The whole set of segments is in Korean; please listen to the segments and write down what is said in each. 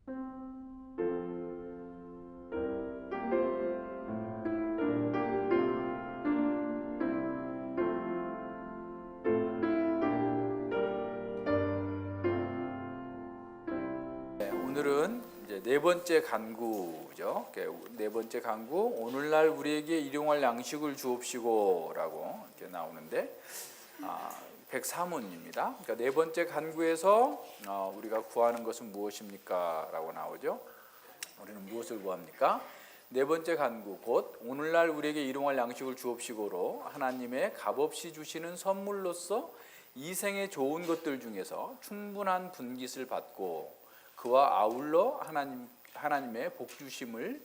오늘은 이제 네 번째 간구죠. 네 번째 간구, 오늘날 우리에게 일용할 양식을 주옵시고라고 이렇게 나오는데 103문입니다. 그러니까 네 번째 간구에서 우리가 구하는 것은 무엇입니까? 라고 나오죠. 우리는 무엇을 구합니까? 네 번째 간구, 곧 오늘날 우리에게 일용할 양식을 주옵시고로 하나님의 값없이 주시는 선물로서 이 생에 좋은 것들 중에서 충분한 분깃을 받고 그와 아울러 하나님의 복 주심을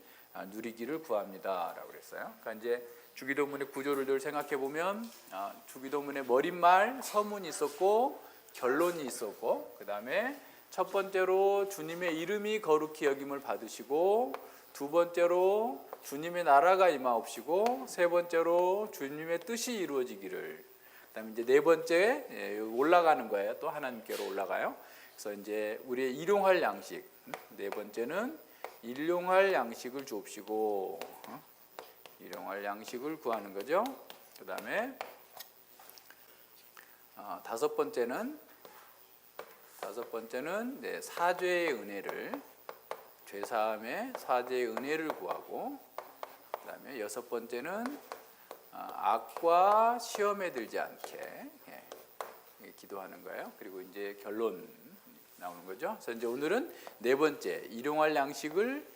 누리기를 구합니다라고 그랬어요. 그러니까 이제 주기도문의 구조를 늘 생각해 보면 주기도문의 머릿말 서문이 있었고 결론이 있었고, 그 다음에 첫 번째로 주님의 이름이 거룩히 여김을 받으시고, 두 번째로 주님의 나라가 임하옵시고, 세 번째로 주님의 뜻이 이루어지기를, 그다음에 이제 네 번째 올라가는 거예요. 또 하나님께로 올라가요. 그래서 이제 우리의 일용할 양식, 네 번째는 일용할 양식을 주옵시고, 일용할 양식을 구하는 거죠. 그 다음에 다섯 번째는 사죄의 은혜를, 죄사함의 사죄의 은혜를 구하고, 그 다음에 여섯 번째는 악과 시험에 들지 않게 기도하는 거예요. 그리고 이제 결론 나오는 거죠. 그래서 이제 오늘은 네 번째 일용할 양식을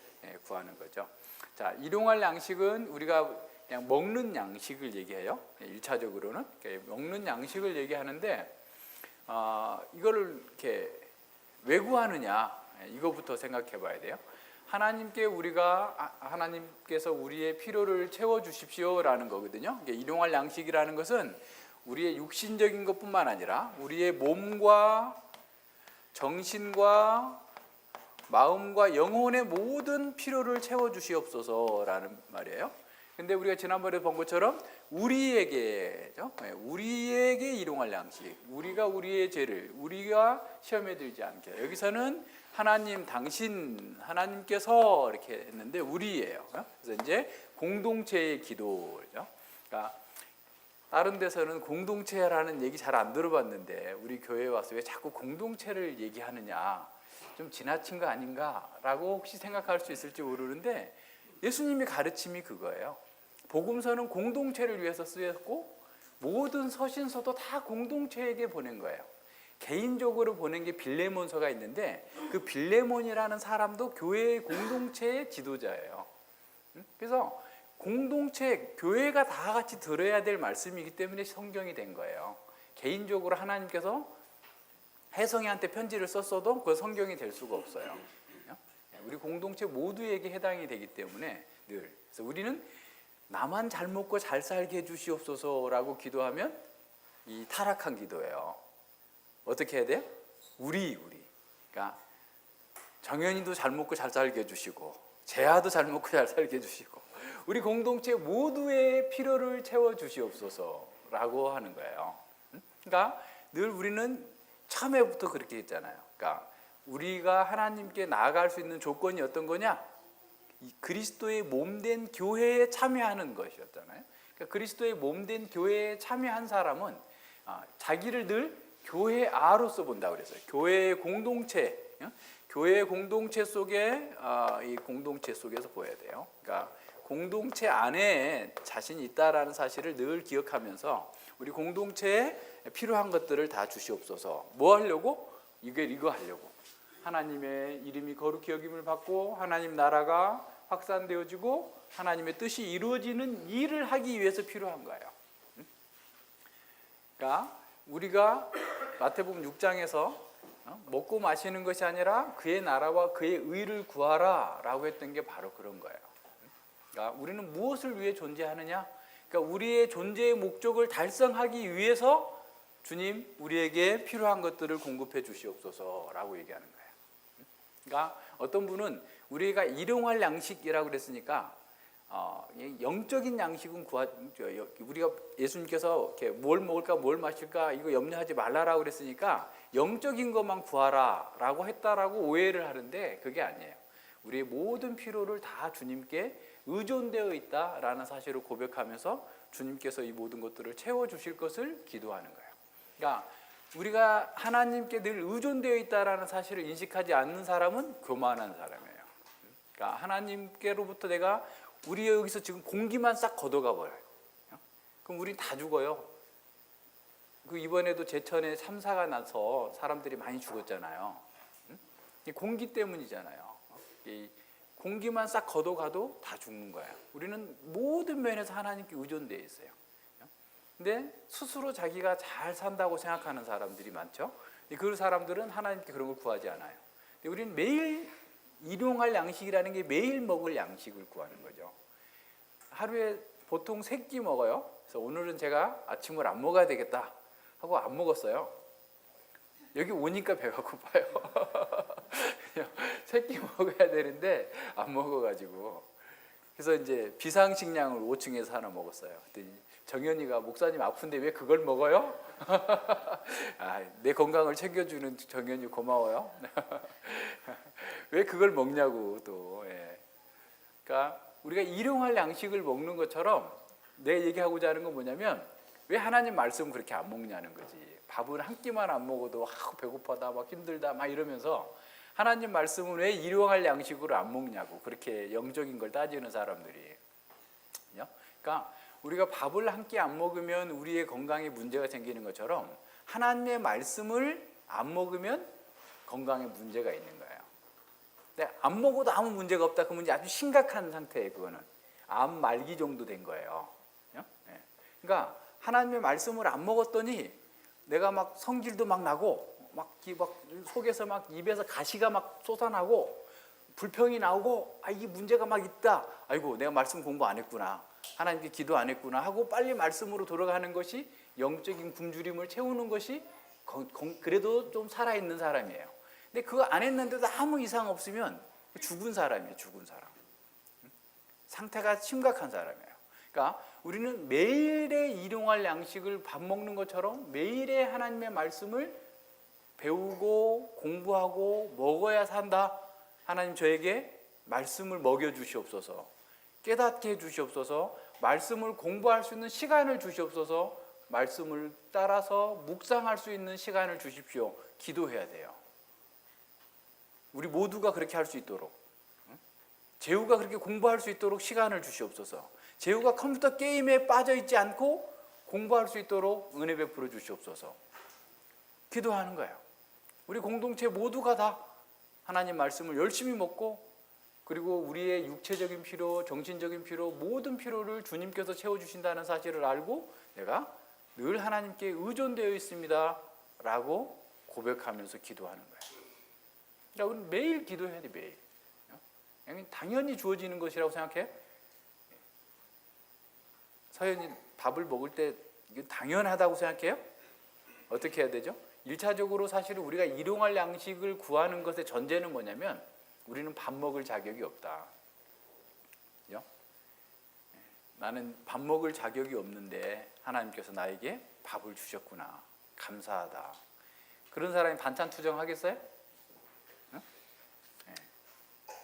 구하는 거죠. 자, 일용할 양식은 우리가 그냥 먹는 양식을 얘기해요. 1차적으로는 먹는 양식을 얘기하는데 이거를 이렇게 왜 구하느냐, 이거부터 생각해 봐야 돼요. 하나님께서 우리의 필요를 채워 주십시오라는 거거든요. 일용할 양식이라는 것은 우리의 육신적인 것뿐만 아니라 우리의 몸과 정신과 마음과 영혼의 모든 필요를 채워 주시옵소서라는 말이에요. 근데 우리가 지난번에 본 것처럼 우리에게 일용할 양식, 우리가 우리의 죄를 우리가 시험에 들지 않게, 여기서는 하나님, 당신, 하나님께서 이렇게 했는데 우리예요. 그래서 이제 공동체의 기도죠. 그러니까 다른 데서는 공동체라는 얘기 잘 안 들어봤는데 우리 교회에 와서 왜 자꾸 공동체를 얘기하느냐, 좀 지나친 거 아닌가라고 혹시 생각할 수 있을지 모르는데, 예수님의 가르침이 그거예요. 복음서는 공동체를 위해서 쓰였고 모든 서신서도 다 공동체에게 보낸 거예요. 개인적으로 보낸 게 빌레몬서가 있는데 그 빌레몬이라는 사람도 교회의 공동체의 지도자예요. 그래서 공동체, 교회가 다 같이 들어야 될 말씀이기 때문에 성경이 된 거예요. 개인적으로 하나님께서 혜성이한테 편지를 썼어도 그 성경이 될 수가 없어요. 우리 공동체 모두에게 해당이 되기 때문에 늘, 그래서 우리는 나만 잘 먹고 잘 살게 해주시옵소서라고 기도하면 이 타락한 기도예요. 어떻게 해야 돼요? 우리. 그러니까 정현이도 잘 먹고 잘 살게 해주시고, 재하도 잘 먹고 잘 살게 해주시고, 우리 공동체 모두의 필요를 채워주시옵소서라고 하는 거예요. 그러니까 늘 우리는 처음에부터 그렇게 했잖아요. 그러니까 우리가 하나님께 나아갈 수 있는 조건이 어떤 거냐? 그리스도의 몸된 교회에 참여하는 것이었잖아요. 그러니까 그리스도의 몸된 교회에 참여한 사람은 자기를 늘 교회 아로서 본다고 그랬어요. 교회의 공동체, 교회의 공동체 속에 이 공동체 속에서 보여야 돼요. 그러니까 공동체 안에 자신이 있다라는 사실을 늘 기억하면서 우리 공동체에 필요한 것들을 다 주시옵소서. 뭐 하려고? 이거 하려고. 하나님의 이름이 거룩히 여김을 받고 하나님 나라가 확산되어지고 하나님의 뜻이 이루어지는 일을 하기 위해서 필요한 거예요. 그러니까 우리가 마태복음 6장에서 먹고 마시는 것이 아니라 그의 나라와 그의 의를 구하라 라고 했던 게 바로 그런 거예요. 그러니까 우리는 무엇을 위해 존재하느냐? 그러니까 우리의 존재의 목적을 달성하기 위해서 주님, 우리에게 필요한 것들을 공급해 주시옵소서라고 얘기하는 거예요. 그러니까 어떤 분은 우리가 일용할 양식이라고 그랬으니까 영적인 양식은 우리가 예수님께서 이렇게 뭘 먹을까 뭘 마실까 이거 염려하지 말라라고 그랬으니까 영적인 것만 구하라라고 했다라고 오해를 하는데 그게 아니에요. 우리의 모든 필요를 다 주님께 의존되어 있다라는 사실을 고백하면서 주님께서 이 모든 것들을 채워주실 것을 기도하는 거예요. 그러니까 우리가 하나님께 늘 의존되어 있다라는 사실을 인식하지 않는 사람은 교만한 사람이에요. 그러니까 하나님께로부터 내가 우리 여기서 지금 공기만 싹 걷어가 버려요. 그럼 우린 다 죽어요. 그 이번에도 제천에 참사가 나서 사람들이 많이 죽었잖아요. 이 공기 때문이잖아요. 이 공기만 싹 걷어가도 다 죽는 거예요. 우리는 모든 면에서 하나님께 의존되어 있어요. 근데 스스로 자기가 잘 산다고 생각하는 사람들이 많죠. 그 사람들은 하나님께 그런 걸 구하지 않아요. 근데 우리는 매일 일용할 양식이라는 게 매일 먹을 양식을 구하는 거죠. 하루에 보통 3끼 먹어요. 그래서 오늘은 제가 아침을 안 먹어야 되겠다 하고 안 먹었어요. 여기 오니까 배가 고파요. 3끼 먹어야 되는데 안 먹어가지고 그래서 이제 비상식량을 5층에서 하나 먹었어요. 그랬더니 정연이가 목사님 아픈데 왜 그걸 먹어요? 내 건강을 챙겨주는 정연이 고마워요. 왜 그걸 먹냐고 또. 그러니까 우리가 일용할 양식을 먹는 것처럼 내 얘기하고자 하는 건 뭐냐면 왜 하나님 말씀 그렇게 안 먹냐는 거지. 밥은 한 끼만 안 먹어도 배고파다 막 힘들다 막 이러면서 하나님 말씀은 왜 일용할 양식으로 안 먹냐고 그렇게 영적인 걸 따지는 사람들이. 그러니까 우리가 밥을 한 끼 안 먹으면 우리의 건강에 문제가 생기는 것처럼 하나님의 말씀을 안 먹으면 건강에 문제가 있는 거예요. 근데 안 먹어도 아무 문제가 없다 그러면 아주 심각한 상태예요. 그거는 암 말기 정도 된 거예요. 그러니까 하나님의 말씀을 안 먹었더니 내가 막 성질도 막 나고 막 속에서 막 입에서 가시가 막 솟아나고 불평이 나오고 이 문제가 막 있다. 아이고 내가 말씀 공부 안 했구나. 하나님께 기도 안 했구나 하고 빨리 말씀으로 돌아가는 것이 영적인 굶주림을 채우는 것이 그래도 좀 살아있는 사람이에요. 근데 그거 안 했는데도 아무 이상 없으면 죽은 사람이에요. 죽은 사람. 상태가 심각한 사람이에요. 그러니까 우리는 매일의 일용할 양식을 밥 먹는 것처럼 매일의 하나님의 말씀을 배우고 공부하고 먹어야 산다. 하나님 저에게 말씀을 먹여주시옵소서. 깨닫게 해주시옵소서. 말씀을 공부할 수 있는 시간을 주시옵소서. 말씀을 따라서 묵상할 수 있는 시간을 주십시오. 기도해야 돼요. 우리 모두가 그렇게 할 수 있도록, 재우가 그렇게 공부할 수 있도록 시간을 주시옵소서. 재우가 컴퓨터 게임에 빠져있지 않고 공부할 수 있도록 은혜 베풀어 주시옵소서. 기도하는 거예요. 우리 공동체 모두가 다 하나님 말씀을 열심히 먹고 그리고 우리의 육체적인 필요, 정신적인 필요, 모든 필요를 주님께서 채워주신다는 사실을 알고 내가 늘 하나님께 의존되어 있습니다 라고 고백하면서 기도하는 거예요. 그러니까 우리는 매일 기도해야 돼. 매일. 당연히 주어지는 것이라고 생각해. 서연이 밥을 먹을 때 이게 당연하다고 생각해요? 어떻게 해야 되죠? 1차적으로 사실은 우리가 일용할 양식을 구하는 것의 전제는 뭐냐면 우리는 밥 먹을 자격이 없다. 그죠? 나는 밥 먹을 자격이 없는데 하나님께서 나에게 밥을 주셨구나. 감사하다. 그런 사람이 반찬 투정하겠어요?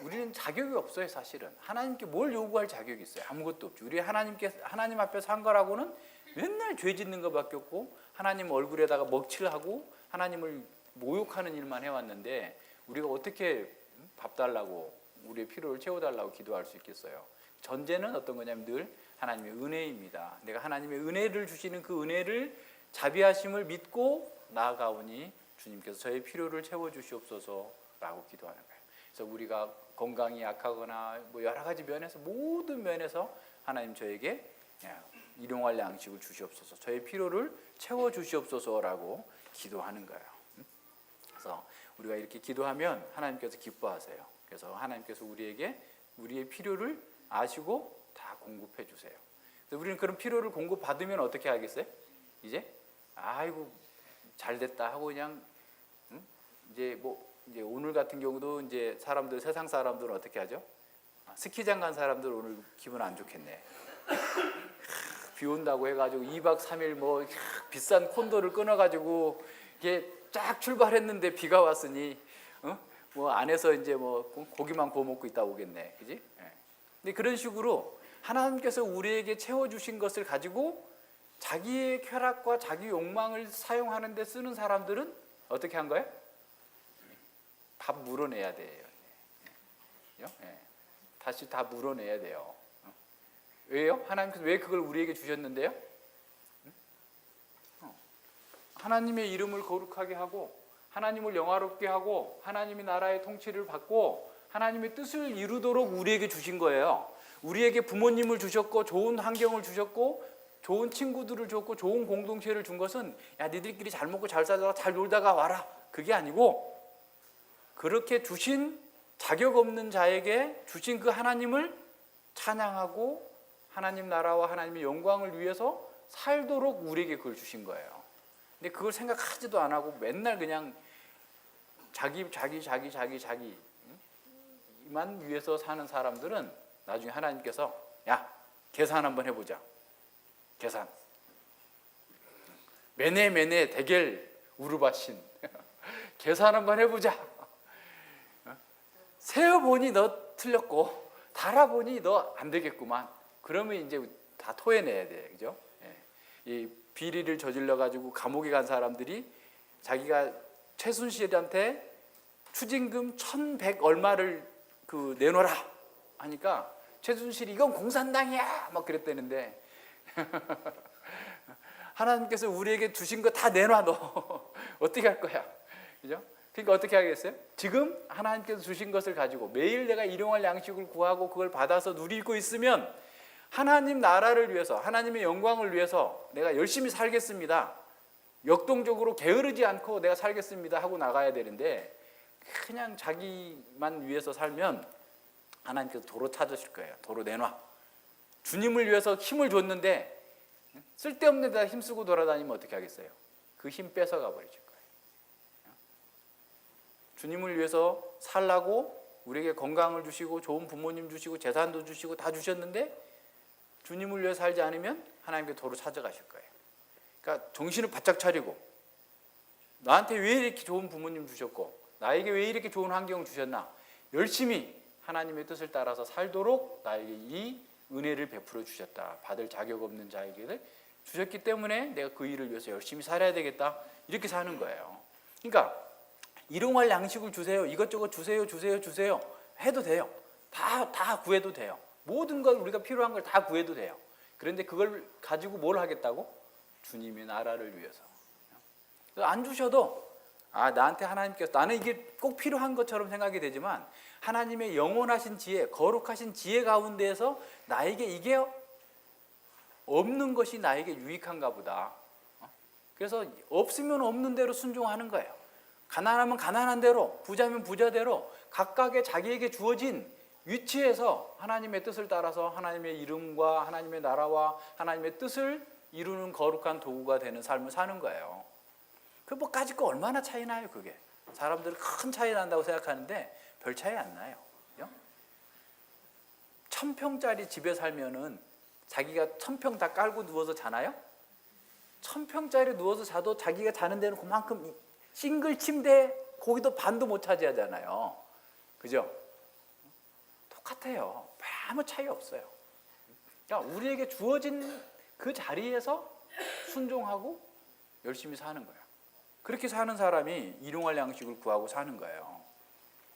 우리는 자격이 없어요. 사실은 하나님께 뭘 요구할 자격이 있어요? 아무것도 없죠. 우리 하나님 앞에 산 거라고는 맨날 죄 짓는 것밖에 없고 하나님 얼굴에다가 먹칠하고 하나님을 모욕하는 일만 해왔는데 우리가 어떻게 밥 달라고 우리의 필요를 채워달라고 기도할 수 있겠어요? 전제는 어떤 거냐면 늘 하나님의 은혜입니다. 내가 하나님의 은혜를 주시는 그 은혜를 자비하심을 믿고 나아가오니 주님께서 저의 필요를 채워주시옵소서라고 기도하는 거예요. 그래서 우리가 건강이 약하거나 뭐 여러 가지 면에서 모든 면에서 하나님 저에게 일용할 양식을 주시옵소서, 저의 필요를 채워주시옵소서라고 기도하는 거예요. 그래서 우리가 이렇게 기도하면 하나님께서 기뻐하세요. 그래서 하나님께서 우리에게 우리의 필요를 아시고 다 공급해 주세요. 그래서 우리는 그런 필요를 공급받으면 어떻게 하겠어요? 이제 아이고 잘 됐다 하고 그냥 이제 오늘 같은 경우도 이제 세상 사람들은 어떻게 하죠? 스키장 간 사람들 오늘 기분 안 좋겠네. 비 온다고 해가지고 2박 3일 뭐 비싼 콘도를 끊어가지고 이게 쫙 출발했는데 비가 왔으니 뭐 안에서 이제 뭐 고기만 구워 먹고 있다 오겠네, 그지? 근데 그런 식으로 하나님께서 우리에게 채워주신 것을 가지고 자기의 쾌락과 자기 욕망을 사용하는 데 쓰는 사람들은 어떻게 한 거예요? 다 물어내야 돼요. 다시 다 물어내야 돼요. 왜요? 하나님께서 왜 그걸 우리에게 주셨는데요? 하나님의 이름을 거룩하게 하고 하나님을 영화롭게 하고 하나님의 나라의 통치를 받고 하나님의 뜻을 이루도록 우리에게 주신 거예요. 우리에게 부모님을 주셨고 좋은 환경을 주셨고 좋은 친구들을 줬고 좋은 공동체를 준 것은 야 니들끼리 잘 먹고 잘 살다가 잘 놀다가 와라, 그게 아니고 그렇게 주신 자격 없는 자에게 주신 그 하나님을 찬양하고 하나님 나라와 하나님의 영광을 위해서 살도록 우리에게 그걸 주신 거예요. 근데 그걸 생각하지도 안 하고 맨날 그냥 자기만 위해서 사는 사람들은 나중에 하나님께서 야 계산 한번 해보자. 계산. 매네 대결 우르바신. 계산 한번 해보자. 세어보니 너 틀렸고 달아보니 너 안 되겠구만. 그러면 이제 다 토해내야 돼, 그죠? 이 비리를 저질러 가지고 감옥에 간 사람들이 자기가 최순실한테 추징금 1,100 얼마를 내놓으라 하니까 최순실이 이건 공산당이야 막 그랬다는데 하나님께서 우리에게 주신 거 다 내놔 너 어떻게 할 거야, 그죠? 그러니까 어떻게 하겠어요? 지금 하나님께서 주신 것을 가지고 매일 내가 일용할 양식을 구하고 그걸 받아서 누리고 있으면 하나님 나라를 위해서 하나님의 영광을 위해서 내가 열심히 살겠습니다, 역동적으로 게으르지 않고 내가 살겠습니다 하고 나가야 되는데 그냥 자기만 위해서 살면 하나님께서 도로 찾으실 거예요. 도로 내놔. 주님을 위해서 힘을 줬는데 쓸데없는 데다 힘쓰고 돌아다니면 어떻게 하겠어요? 그 힘 뺏어가 버리실 거예요. 주님을 위해서 살라고 우리에게 건강을 주시고 좋은 부모님 주시고 재산도 주시고 다 주셨는데 주님을 위해 살지 않으면 하나님께 도로 찾아가실 거예요. 그러니까 정신을 바짝 차리고 나한테 왜 이렇게 좋은 부모님 주셨고 나에게 왜 이렇게 좋은 환경을 주셨나, 열심히 하나님의 뜻을 따라서 살도록 나에게 이 은혜를 베풀어 주셨다. 받을 자격 없는 자에게 주셨기 때문에 내가 그 일을 위해서 열심히 살아야 되겠다. 이렇게 사는 거예요. 그러니까 일용할 양식을 주세요. 이것저것 주세요. 해도 돼요. 다 구해도 돼요. 모든 걸 우리가 필요한 걸 다 구해도 돼요. 그런데 그걸 가지고 뭘 하겠다고? 주님의 나라를 위해서. 안 주셔도 나한테 하나님께서 나는 이게 꼭 필요한 것처럼 생각이 되지만 하나님의 영원하신 지혜, 거룩하신 지혜 가운데에서 나에게 이게 없는 것이 나에게 유익한가 보다. 그래서 없으면 없는 대로 순종하는 거예요. 가난하면 가난한 대로, 부자면 부자대로 각각의 자기에게 주어진 위치에서 하나님의 뜻을 따라서 하나님의 이름과 하나님의 나라와 하나님의 뜻을 이루는 거룩한 도구가 되는 삶을 사는 거예요. 그 뭐 까짓 거 얼마나 차이 나요, 그게. 사람들은 큰 차이 난다고 생각하는데 별 차이 안 나요. 1,000평짜리 집에 살면은 자기가 1,000평 다 깔고 누워서 자나요? 1,000평짜리 누워서 자도 자기가 자는 데는 그만큼 싱글 침대 거기도 반도 못 차지하잖아요. 그죠? 똑같아요. 아무 차이 없어요. 그러니까 우리에게 주어진 그 자리에서 순종하고 열심히 사는 거예요. 그렇게 사는 사람이 일용할 양식을 구하고 사는 거예요.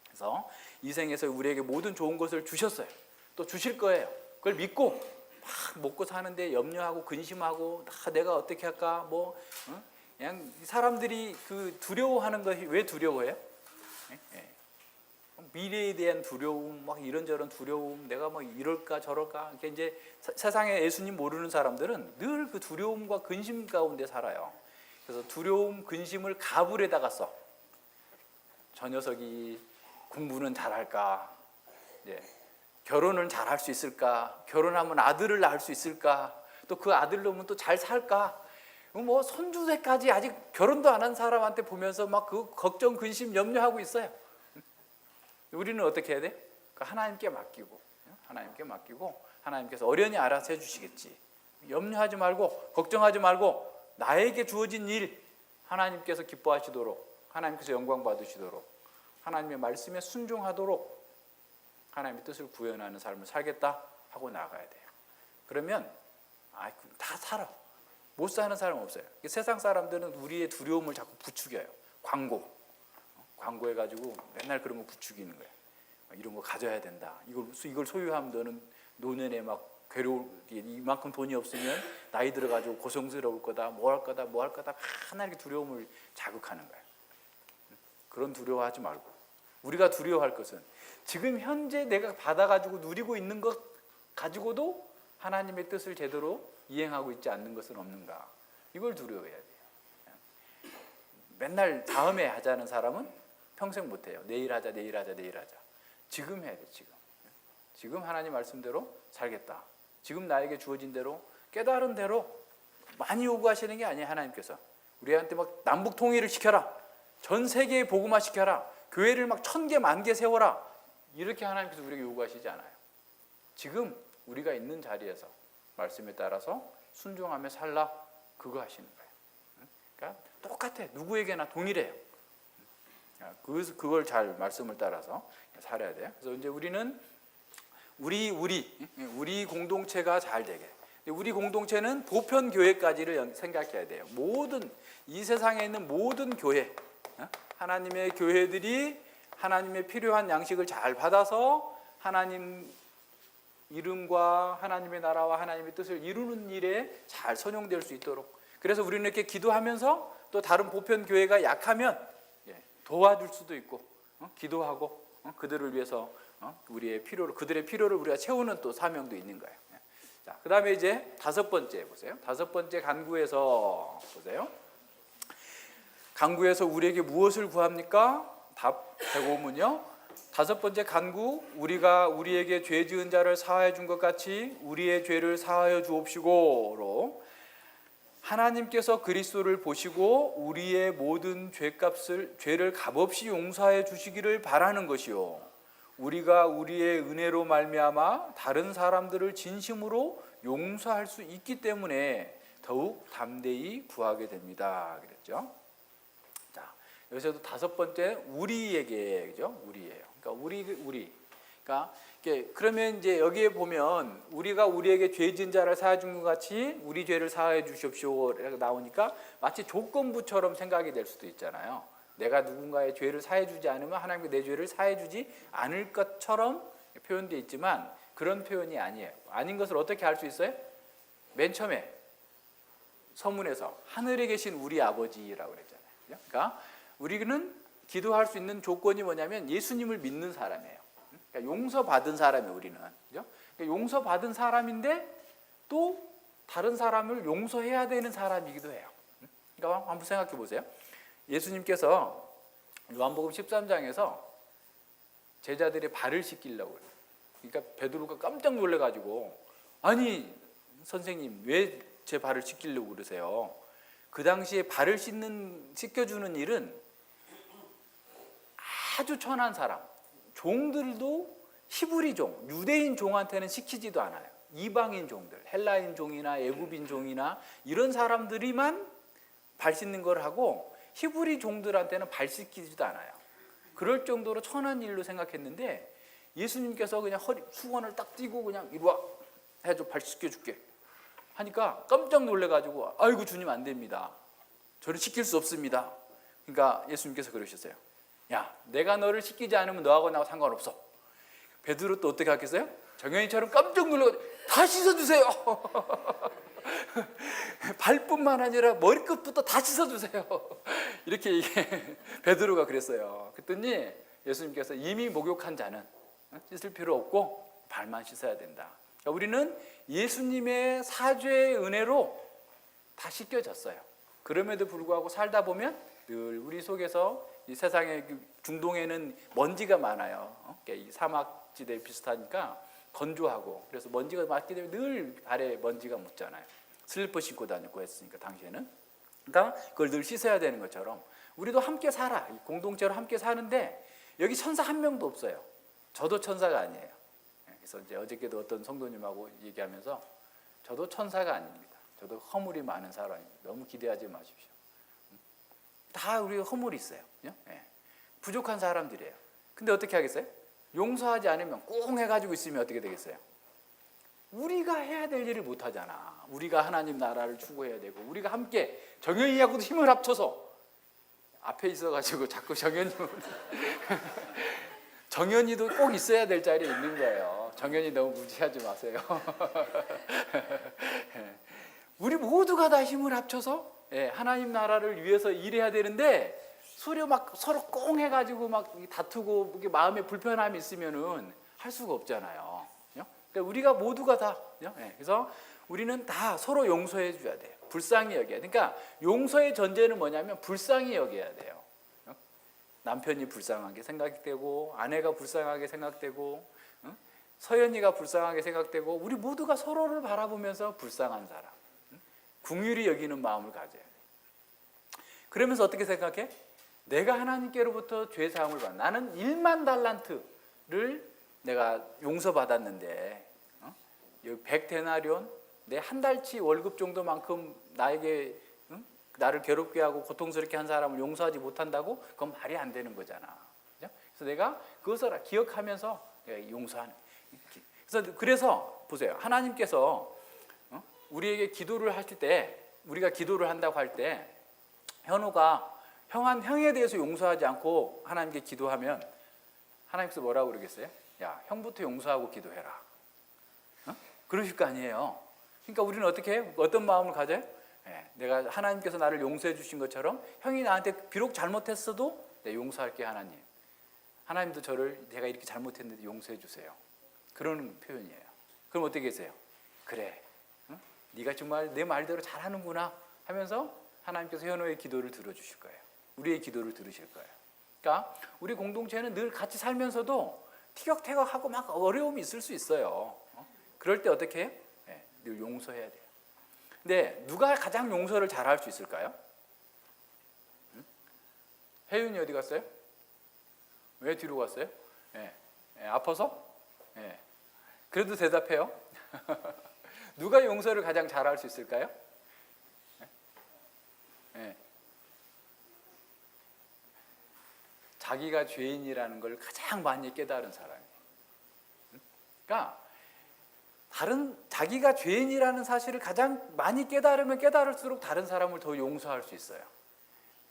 그래서 이 생에서 우리에게 모든 좋은 것을 주셨어요. 또 주실 거예요. 그걸 믿고 막 먹고 사는데 염려하고 근심하고 내가 어떻게 할까 그냥 사람들이 그 두려워하는 것이 왜 두려워해요? 미래에 대한 두려움, 막 이런저런 두려움, 내가 뭐 이럴까 저럴까. 이렇게 이제 세상에 예수님 모르는 사람들은 늘 그 두려움과 근심 가운데 살아요. 그래서 두려움, 근심을 가불에다가 써. 저 녀석이 공부는 잘할까? 결혼은 잘할 수 있을까? 결혼하면 아들을 낳을 수 있을까? 또 그 아들 놈은 또 잘 살까? 뭐 손주세까지 아직 결혼도 안 한 사람한테 보면서 막 그 걱정, 근심, 염려하고 있어요. 우리는 어떻게 해야 돼? 하나님께 맡기고 하나님께 맡기고 하나님께서 어련히 알아서 해주시겠지. 염려하지 말고 걱정하지 말고 나에게 주어진 일 하나님께서 기뻐하시도록, 하나님께서 영광 받으시도록, 하나님의 말씀에 순종하도록 하나님의 뜻을 구현하는 삶을 살겠다 하고 나가야 돼요. 그러면 다 살아. 못 사는 사람 없어요. 세상 사람들은 우리의 두려움을 자꾸 부추겨요. 광고해가지고 맨날 그런 거 부추기는 거예요. 이런 거 가져야 된다. 이걸 소유하면 너는 노년에 막 괴로울, 이만큼 돈이 없으면 나이 들어가지고 고성스러울 거다, 뭐 할 거다 하나님께 두려움을 자극하는 거예요. 그런 두려워하지 말고 우리가 두려워할 것은 지금 현재 내가 받아가지고 누리고 있는 것 가지고도 하나님의 뜻을 제대로 이행하고 있지 않는 것은 없는가, 이걸 두려워해야 돼요. 맨날 다음에 하자는 사람은 평생 못해요. 내일 하자. 지금 해야 돼. 지금 하나님 말씀대로 살겠다. 지금 나에게 주어진 대로, 깨달은 대로. 많이 요구하시는 게 아니에요. 하나님께서 우리한테 막 남북 통일을 시켜라, 전 세계에 복음화 시켜라, 교회를 막 1000개 10,000개 세워라, 이렇게 하나님께서 우리에게 요구하시지 않아요. 지금 우리가 있는 자리에서 말씀에 따라서 순종하며 살라, 그거 하시는 거예요. 그러니까 똑같아. 누구에게나 동일해요. 그걸 잘 말씀을 따라서 살아야 돼요. 그래서 이제 우리는 우리 공동체가 잘 되게, 우리 공동체는 보편 교회까지를 생각해야 돼요. 이 세상에 있는 모든 교회, 하나님의 교회들이 하나님의 필요한 양식을 잘 받아서 하나님 이름과 하나님의 나라와 하나님의 뜻을 이루는 일에 잘 선용될 수 있도록, 그래서 우리는 이렇게 기도하면서 또 다른 보편 교회가 약하면 도와줄 수도 있고, 기도하고 그들을 위해서 그들의 필요를 우리가 채우는 또 사명도 있는 거예요. 자, 그다음에 이제 5번째 보세요. 5번째 간구에서 보세요. 간구에서 우리에게 무엇을 구합니까? 답 105문요. 5번째 간구, 우리가 우리에게 죄 지은 자를 사하여 준 것 같이 우리의 죄를 사하여 주옵시고로, 하나님께서 그리스도를 보시고 우리의 모든 죄를 값없이 용서해 주시기를 바라는 것이요, 우리가 우리의 은혜로 말미암아 다른 사람들을 진심으로 용서할 수 있기 때문에 더욱 담대히 구하게 됩니다. 그랬죠. 자, 여기서도 5번째 우리에게, 그죠? 우리예요. 그러니까 그러니까 그러면 이제 여기에 보면 우리가 우리에게 죄 지은 자를 사하여 준 것 같이 우리 죄를 사하여 주십시오라고 나오니까 마치 조건부처럼 생각이 될 수도 있잖아요. 내가 누군가의 죄를 사해 주지 않으면 하나님께 내 죄를 사해 주지 않을 것처럼 표현되어 있지만 그런 표현이 아니에요. 아닌 것을 어떻게 알 수 있어요? 맨 처음에 서문에서 하늘에 계신 우리 아버지라고 그랬잖아요. 그러니까 우리는 기도할 수 있는 조건이 뭐냐면 예수님을 믿는 사람이에요. 그러니까 용서받은 사람이에요. 우리는. 그러니까 용서받은 사람인데 또 다른 사람을 용서해야 되는 사람이기도 해요. 그러니까 한번 생각해 보세요. 예수님께서 요한복음 13장에서 제자들의 발을 씻기려고 해요. 그러니까 베드로가 깜짝 놀래가지고, 아니 선생님 왜 제 발을 씻기려고 그러세요? 그 당시에 발을 씻겨주는 일은 아주 천한 사람, 종들도 히브리 종, 유대인 종한테는 시키지도 않아요. 이방인 종들, 헬라인 종이나 애굽인 종이나 이런 사람들이만 발 씻는 걸 하고 히브리 종들한테는 발 씻기지도 않아요. 그럴 정도로 천한 일로 생각했는데 예수님께서 그냥 수건을 딱 띄고 그냥 이리 와 해줘, 발 씻겨줄게 하니까 깜짝 놀래가지고, 아이고 주님 안 됩니다. 저를 씻길 수 없습니다. 그러니까 예수님께서 그러셨어요. 야, 내가 너를 씻기지 않으면 너하고 나하고 상관없어. 베드로 또 어떻게 하겠어요? 정현이처럼 깜짝 놀라가지고 다 씻어주세요. 발뿐만 아니라 머리끝부터 다 씻어주세요. 이렇게 베드로가 그랬어요. 그랬더니 예수님께서 이미 목욕한 자는 씻을 필요 없고 발만 씻어야 된다. 그러니까 우리는 예수님의 사죄의 은혜로 다 씻겨졌어요. 그럼에도 불구하고 살다 보면 늘 우리 속에서 이 세상의 중동에는 먼지가 많아요. 이 사막지대 비슷하니까 건조하고, 그래서 먼지가 많기 때문에 늘 발에 먼지가 묻잖아요. 슬리퍼 신고 다녔고 했으니까 당시에는. 그러니까 그걸 늘 씻어야 되는 것처럼 우리도 함께 살아, 공동체로 함께 사는데 여기 천사 한 명도 없어요. 저도 천사가 아니에요. 그래서 이제 어저께도 어떤 성도님하고 얘기하면서 저도 천사가 아닙니다. 저도 허물이 많은 사람입니다. 너무 기대하지 마십시오. 다 우리가 허물이 있어요. 예. 부족한 사람들이에요. 근데 어떻게 하겠어요? 용서하지 않으면 꽁 해가지고 있으면 어떻게 되겠어요? 우리가 해야 될 일을 못 하잖아. 우리가 하나님 나라를 추구해야 되고 우리가 함께 정현이하고도 힘을 합쳐서 앞에 있어가지고 자꾸 정현이도 꼭 있어야 될 자리에 있는 거예요. 정현이 너무 무시하지 마세요. 우리 모두가 다 힘을 합쳐서 하나님 나라를 위해서 일해야 되는데 서로 꽁 해가지고 막 다투고 마음에 불편함이 있으면은 할 수가 없잖아요. 그러니까 우리가 모두가 다 그래서 우리는 다 서로 용서해 줘야 돼요. 불쌍히 여겨야 돼. 그러니까 용서의 전제는 뭐냐면 불쌍히 여겨야 돼요. 남편이 불쌍하게 생각되고 아내가 불쌍하게 생각되고 서연이가 불쌍하게 생각되고 우리 모두가 서로를 바라보면서 불쌍한 사람, 긍휼히 여기는 마음을 가져야 돼. 그러면서 어떻게 생각해? 내가 하나님께로부터 죄 사함을 받. 나는 1만 달란트를 내가 용서받았는데 여기 100데나리온 내 한 달치 월급 정도만큼 나에게 나를 괴롭게 하고 고통스럽게 한 사람을 용서하지 못한다고? 그건 말이 안 되는 거잖아. 그래서 내가 그것을 기억하면서 용서하는. 그래서 보세요. 하나님께서 우리에게 기도를 하실 때, 우리가 기도를 한다고 할 때 현우가 형에 대해서 용서하지 않고 하나님께 기도하면 하나님께서 뭐라고 그러겠어요? 야, 형부터 용서하고 기도해라. 그러실 거 아니에요. 그러니까 우리는 어떻게 해요? 어떤 마음을 가져요? 내가 하나님께서 나를 용서해 주신 것처럼 형이 나한테 비록 잘못했어도 내 용서할게 하나님. 하나님도 저를 내가 이렇게 잘못했는데 용서해 주세요. 그러는 표현이에요. 그럼 어떻게 하세요? 그래, 네가 정말 내 말대로 잘하는구나 하면서 하나님께서 현호의 기도를 들어주실 거예요. 우리의 기도를 들으실 거예요. 그러니까 우리 공동체는 늘 같이 살면서도 티격태격하고 막 어려움이 있을 수 있어요. 그럴 때 어떻게 해요? 늘 용서해야 돼요. 근데 누가 가장 용서를 잘할 수 있을까요? 혜윤이 어디 갔어요? 왜 뒤로 갔어요? 아파서? 그래도 대답해요. 누가 용서를 가장 잘할 수 있을까요? 자기가 죄인이라는 걸 가장 많이 깨달은 사람이에요. 그러니까 자기가 죄인이라는 사실을 가장 많이 깨달으면 깨달을수록 다른 사람을 더 용서할 수 있어요.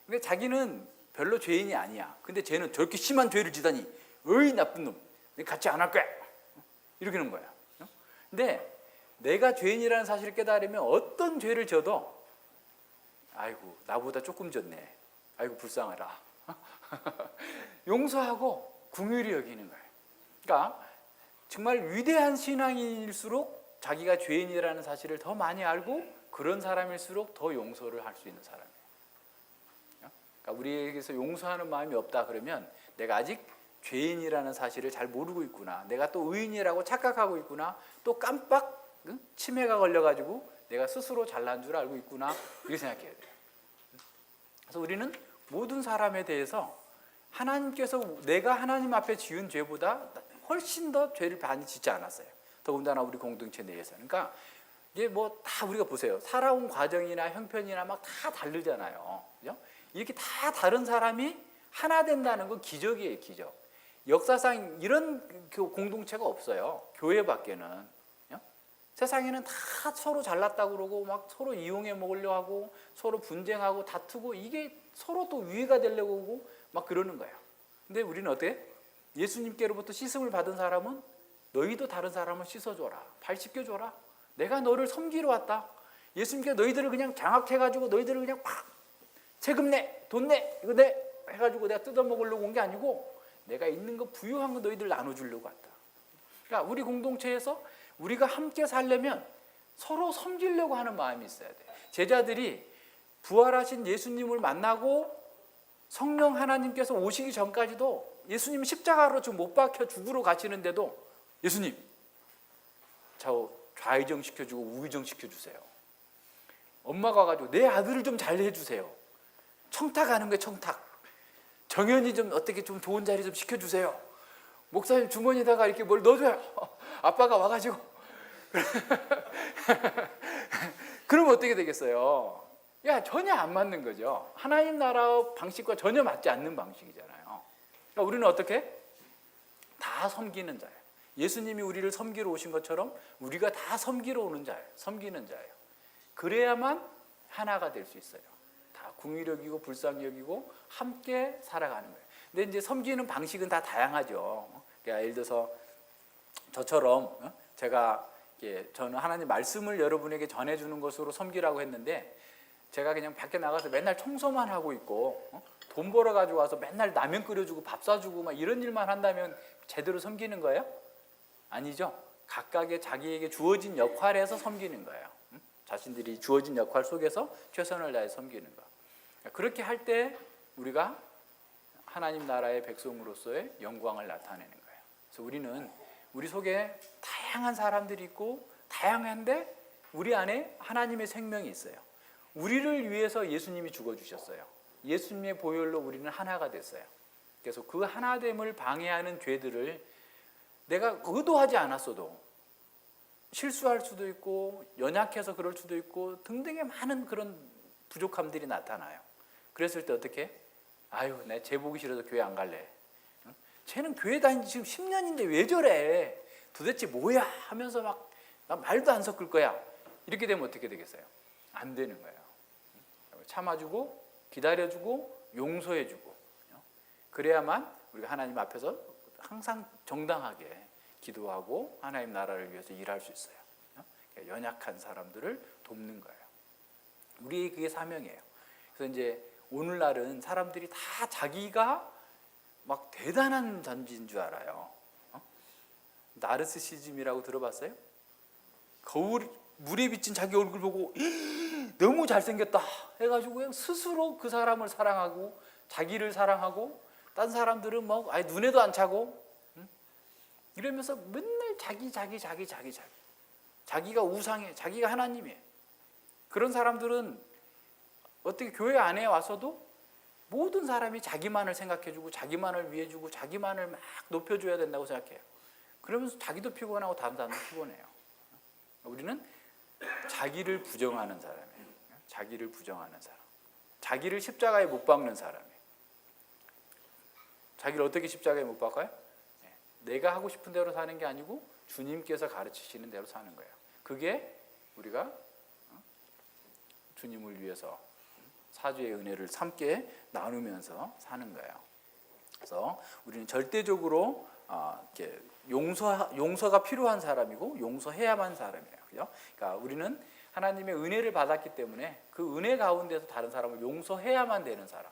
근데 자기는 별로 죄인이 아니야. 근데 쟤는 저렇게 심한 죄를 지다니, 어이 나쁜 놈, 내가 같이 안 할 거야. 이렇게 하는 거야. 근데 내가 죄인이라는 사실을 깨달으면 어떤 죄를 져도 아이고 나보다 조금 졌네. 아이고 불쌍하라. 용서하고 긍휼히 여기는 거예요. 그러니까 정말 위대한 신앙인일수록 자기가 죄인이라는 사실을 더 많이 알고 그런 사람일수록 더 용서를 할 수 있는 사람이에요. 그러니까 우리에게서 용서하는 마음이 없다 그러면 내가 아직 죄인이라는 사실을 잘 모르고 있구나. 내가 또 의인이라고 착각하고 있구나. 또 깜빡 치매가 걸려가지고 내가 스스로 잘난 줄 알고 있구나. 이렇게 생각해야 돼요. 그래서 우리는 모든 사람에 대해서 하나님께서 내가 하나님 앞에 지은 죄보다 훨씬 더 죄를 많이 짓지 않았어요. 더군다나 우리 공동체 내에서는. 그러니까 이게 뭐 다 우리가 보세요. 살아온 과정이나 형편이나 막 다 다르잖아요. 그죠? 이렇게 다 다른 사람이 하나 된다는 건 기적이에요, 기적. 역사상 이런 공동체가 없어요. 교회밖에는. 그죠? 세상에는 다 서로 잘났다고 그러고 막 서로 이용해 먹으려 하고 서로 분쟁하고 다투고 이게 서로 또 위해가 되려고 하고 막 그러는 거예요. 근데 우리는 어때? 예수님께로부터 씻음을 받은 사람은 너희도 다른 사람을 씻어줘라. 발 씻겨줘라. 내가 너를 섬기러 왔다. 예수님께 너희들을 그냥 장악해가지고 너희들을 그냥 팍 세금 내, 돈 내, 이거 내 해가지고 내가 뜯어먹으려고 온 게 아니고 내가 있는 거 부유한 거 너희들 나눠주려고 왔다. 그러니까 우리 공동체에서 우리가 함께 살려면 서로 섬기려고 하는 마음이 있어야 돼. 제자들이 부활하신 예수님을 만나고 성령 하나님께서 오시기 전까지도 예수님이 십자가로 지금 못 박혀 죽으러 가시는데도 예수님 저 좌의정 시켜주고 우의정 시켜주세요. 엄마가 와가지고 내 아들을 좀 잘 해주세요. 청탁하는 거예요. 청탁. 정연이 좀 어떻게 좀 좋은 자리 좀 시켜주세요. 목사님 주머니에다가 이렇게 뭘 넣어줘요. 아빠가 와가지고 그러면 어떻게 되겠어요? 야, 전혀 안 맞는 거죠. 하나님 나라 방식과 전혀 맞지 않는 방식이잖아요. 그러니까 우리는 어떻게? 다 섬기는 자예요. 예수님이 우리를 섬기러 오신 것처럼 우리가 다 섬기러 오는 자예요. 섬기는 자예요. 그래야만 하나가 될 수 있어요. 다 궁휼히 여기고 불쌍히 여기고 함께 살아가는 거예요. 근데 이제 섬기는 방식은 다 다양하죠. 그러니까 예를 들어서 저처럼 제가 저는 하나님 말씀을 여러분에게 전해주는 것으로 섬기라고 했는데 제가 그냥 밖에 나가서 맨날 청소만 하고 있고 돈 벌어 가지고 와서 맨날 라면 끓여주고 밥 사주고 막 이런 일만 한다면 제대로 섬기는 거예요? 아니죠. 각각의 자기에게 주어진 역할에서 섬기는 거예요. 자신들이 주어진 역할 속에서 최선을 다해 섬기는 거. 그렇게 할 때 우리가 하나님 나라의 백성으로서의 영광을 나타내는 거예요. 그래서 우리는 우리 속에 다양한 사람들이 있고 다양한데 우리 안에 하나님의 생명이 있어요. 우리를 위해서 예수님이 죽어주셨어요. 예수님의 보혈로 우리는 하나가 됐어요. 그래서 그 하나됨을 방해하는 죄들을 내가 의도하지 않았어도 실수할 수도 있고 연약해서 그럴 수도 있고 등등의 많은 그런 부족함들이 나타나요. 그랬을 때 어떻게? 아유, 내 쟤 보기 싫어서 교회 안 갈래. 쟤는 교회 다닌 지 지금 10년인데 왜 저래? 도대체 뭐야? 하면서 막 나 말도 안 섞을 거야. 이렇게 되면 어떻게 되겠어요? 안 되는 거예요. 참아주고 기다려주고 용서해주고 그래야만 우리가 하나님 앞에서 항상 정당하게 기도하고 하나님 나라를 위해서 일할 수 있어요. 연약한 사람들을 돕는 거예요. 우리의 그게 사명이에요. 그래서 이제 오늘날은 사람들이 다 자기가 막 대단한 존재인 줄 알아요. 나르시시즘이라고 들어봤어요? 거울 물에 비친 자기 얼굴 보고 너무 잘생겼다 해가지고 그냥 스스로 그 사람을 사랑하고 자기를 사랑하고 딴 사람들은 뭐 아예 눈에도 안 차고 이러면서 맨날 자기가 우상해, 자기가 하나님이에요. 그런 사람들은 어떻게 교회 안에 와서도 모든 사람이 자기만을 생각해주고 자기만을 위해주고 자기만을 막 높여줘야 된다고 생각해요. 그러면서 자기도 피곤하고 다른 사람도 피곤해요. 우리는 자기를 부정하는 사람이에요. 자기를 부정하는 사람. 자기를 십자가에 못 박는 사람이에요. 자기를 어떻게 십자가에 못 박아요? 내가 하고 싶은 대로 사는 게 아니고 주님께서 가르치시는 대로 사는 거예요. 그게 우리가 주님을 위해서 사주의 은혜를 함께 나누면서 사는 거예요. 그래서 우리는 절대적으로 이렇게 용서가 필요한 사람이고 용서해야만 사람이에요. 그죠? 그러니까 우리는 하나님의 은혜를 받았기 때문에 그 은혜 가운데서 다른 사람을 용서해야만 되는 사람.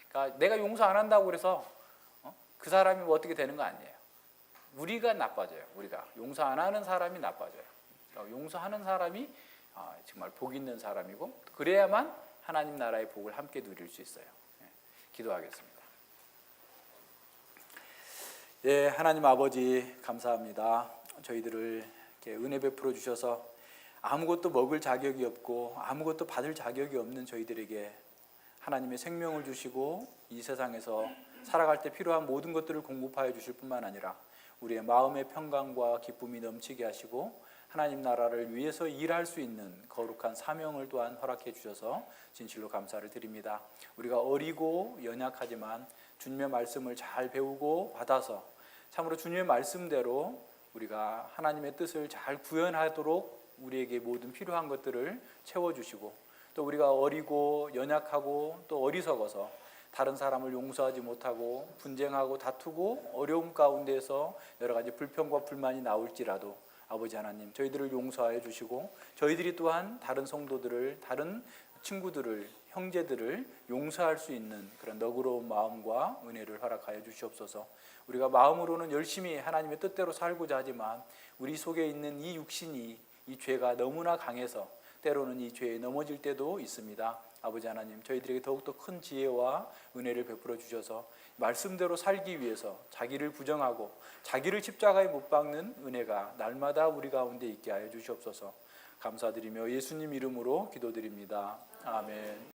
그러니까 내가 용서 안 한다고 그래서 그 사람이 뭐 어떻게 되는 거 아니에요. 우리가 나빠져요. 우리가 용서 안 하는 사람이 나빠져요. 그러니까 용서하는 사람이 정말 복 있는 사람이고 그래야만 하나님 나라의 복을 함께 누릴 수 있어요. 기도하겠습니다. 예, 하나님 아버지 감사합니다. 저희들을 이렇게 은혜 베풀어 주셔서 아무것도 먹을 자격이 없고 아무것도 받을 자격이 없는 저희들에게 하나님의 생명을 주시고 이 세상에서 살아갈 때 필요한 모든 것들을 공급하여 주실 뿐만 아니라 우리의 마음의 평강과 기쁨이 넘치게 하시고 하나님 나라를 위해서 일할 수 있는 거룩한 사명을 또한 허락해 주셔서 진실로 감사를 드립니다. 우리가 어리고 연약하지만 주님의 말씀을 잘 배우고 받아서 참으로 주님의 말씀대로 우리가 하나님의 뜻을 잘 구현하도록 우리에게 모든 필요한 것들을 채워주시고 또 우리가 어리고 연약하고 또 어리석어서 다른 사람을 용서하지 못하고 분쟁하고 다투고 어려움 가운데서 여러 가지 불평과 불만이 나올지라도 아버지 하나님 저희들을 용서하여 주시고 저희들이 또한 다른 성도들을 다른 친구들을 형제들을 용서할 수 있는 그런 너그러운 마음과 은혜를 허락하여 주시옵소서. 우리가 마음으로는 열심히 하나님의 뜻대로 살고자 하지만 우리 속에 있는 이 육신이 이 죄가 너무나 강해서 때로는 이 죄에 넘어질 때도 있습니다. 아버지 하나님 저희들에게 더욱더 큰 지혜와 은혜를 베풀어 주셔서 말씀대로 살기 위해서 자기를 부정하고 자기를 십자가에 못 박는 은혜가 날마다 우리 가운데 있게 하여 주시옵소서. 감사드리며 예수님 이름으로 기도드립니다. 아멘.